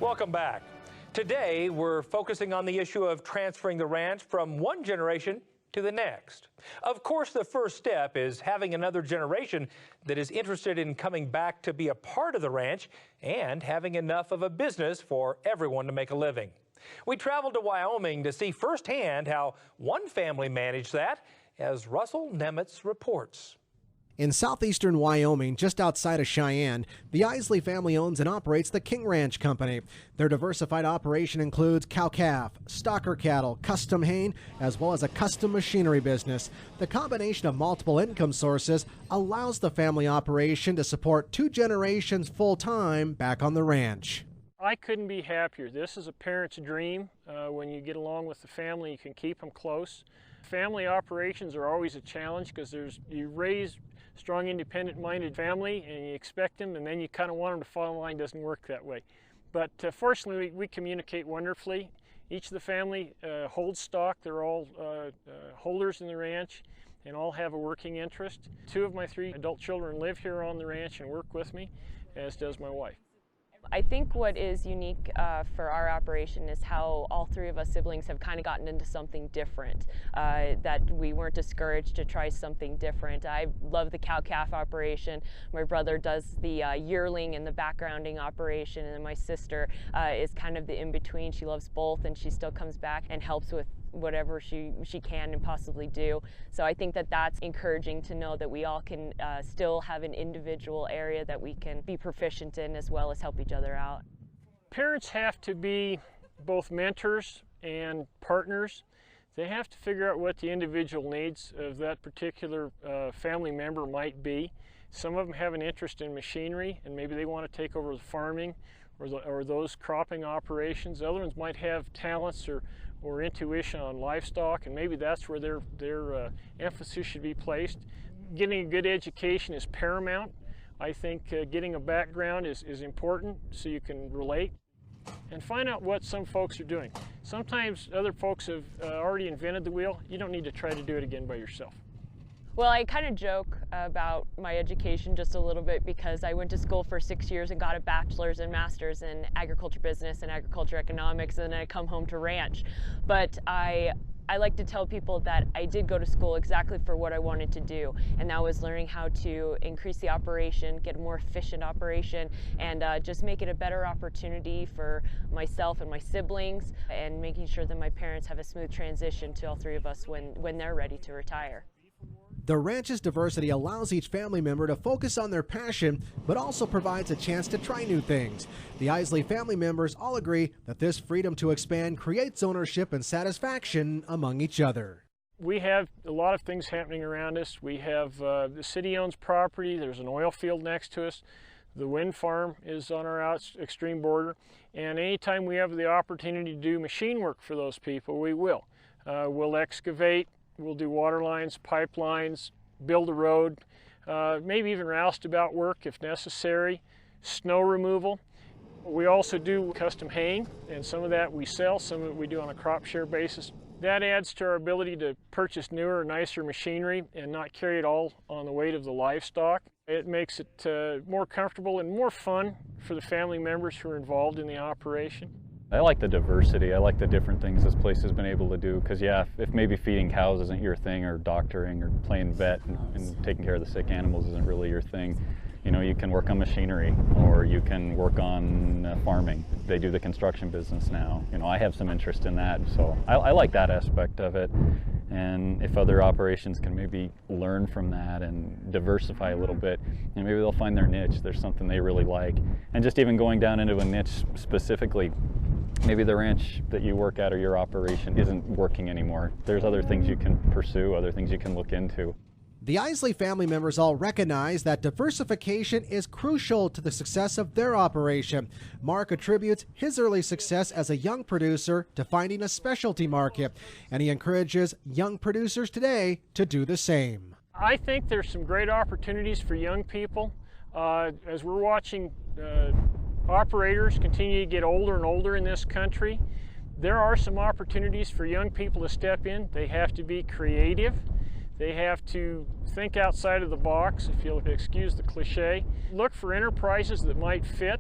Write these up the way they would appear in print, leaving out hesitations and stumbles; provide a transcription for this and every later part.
Welcome back. Today, we're focusing on the issue of transferring the ranch from one generation to the next. Of course, the first step is having another generation that is interested in coming back to be a part of the ranch and having enough of a business for everyone to make a living. We traveled to Wyoming to see firsthand how one family managed that, as Russell Nemitz reports. In southeastern Wyoming, just outside of Cheyenne, the Isley family owns and operates the King Ranch Company. Their diversified operation includes cow-calf, stocker cattle, custom haying, as well as a custom machinery business. The combination of multiple income sources allows the family operation to support two generations full-time back on the ranch. I couldn't be happier. This is a parent's dream. When you get along with the family, you can keep them close. Family operations are always a challenge because you raise strong, independent-minded family and you expect them, and then you kind of want them to fall in line. Doesn't work that way. But fortunately, we communicate wonderfully. Each of the family holds stock. They're all holders in the ranch and all have a working interest. Two of my three adult children live here on the ranch and work with me, as does my wife. I think what is unique for our operation is how all three of us siblings have kind of gotten into something different, that we weren't discouraged to try something different. I love the cow-calf operation. My brother does the yearling and the backgrounding operation, and then my sister is kind of the in-between. She loves both, and she still comes back and helps with whatever she can and possibly do. So I think that that's encouraging to know that we all can still have an individual area that we can be proficient in as well as help each other out. Parents have to be both mentors and partners. They have to figure out what the individual needs of that particular family member might be. Some of them have an interest in machinery and maybe they want to take over the farming or those cropping operations. Other ones might have talents or intuition on livestock, and maybe that's where their emphasis should be placed. Getting a good education is paramount. I think getting a background is important so you can relate and find out what some folks are doing. Sometimes other folks have already invented the wheel. You don't need to try to do it again by yourself. Well, I kind of joke about my education just a little bit because I went to school for 6 years and got a bachelor's and master's in agriculture business and agriculture economics, and then I come home to ranch. But I like to tell people that I did go to school exactly for what I wanted to do, and that was learning how to increase the operation, get a more efficient operation, and just make it a better opportunity for myself and my siblings, and making sure that my parents have a smooth transition to all three of us when they're ready to retire. The ranch's diversity allows each family member to focus on their passion, but also provides a chance to try new things. The Isley family members all agree that this freedom to expand creates ownership and satisfaction among each other. We have a lot of things happening around us. We have the city owns property. There's an oil field next to us. The wind farm is on our extreme border. And anytime we have the opportunity to do machine work for those people, we will. We'll excavate. We'll do water lines, pipelines, build a road, maybe even roustabout work if necessary, snow removal. We also do custom haying, and some of that we sell, some of it we do on a crop share basis. That adds to our ability to purchase newer, nicer machinery and not carry it all on the weight of the livestock. It makes it more comfortable and more fun for the family members who are involved in the operation. I like the diversity. I like the different things this place has been able to do, because yeah, if maybe feeding cows isn't your thing, or doctoring or playing vet and taking care of the sick animals isn't really your thing, you know, you can work on machinery or you can work on farming. They do the construction business now. You know, I have some interest in that, so I like that aspect of it. And if other operations can maybe learn from that and diversify a little bit, and maybe they'll find their niche. There's something they really like. And just even going down into a niche specifically, maybe the ranch that you work at or your operation isn't working anymore. There's other things you can pursue, other things you can look into. The Isley family members all recognize that diversification is crucial to the success of their operation. Mark attributes his early success as a young producer to finding a specialty market, and he encourages young producers today to do the same. I think there's some great opportunities for young people. As we're watching operators continue to get older and older in this country, there are some opportunities for young people to step in. They have to be creative. They have to think outside of the box, if you'll excuse the cliche. Look for enterprises that might fit.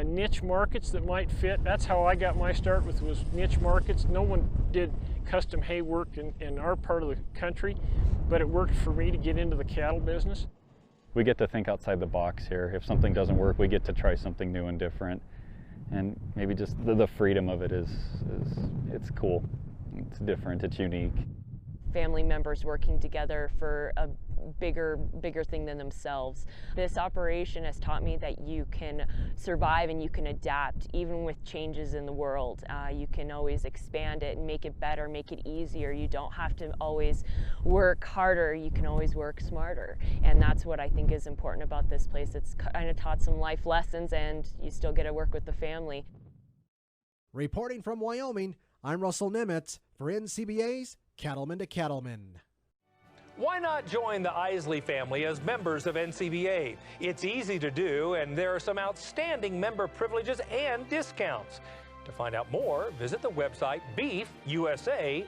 niche markets that might fit. That's how I got my start was niche markets. No one did custom hay work in our part of the country, but it worked for me to get into the cattle business. We get to think outside the box here. If something doesn't work, we get to try something new and different. And maybe just the freedom of it it's cool. It's different, it's unique. Family members working together for a bigger thing than themselves. This operation has taught me that you can survive and you can adapt even with changes in the world. You can always expand it and make it better, make it easier. You don't have to always work harder, you can always work smarter. And that's what I think is important about this place. It's kind of taught some life lessons and you still get to work with the family. Reporting from Wyoming, I'm Russell Nimitz for NCBA's Cattleman to Cattleman. Why not join the Isley family as members of NCBA? It's easy to do, and there are some outstanding member privileges and discounts. To find out more, visit the website beefusa.org.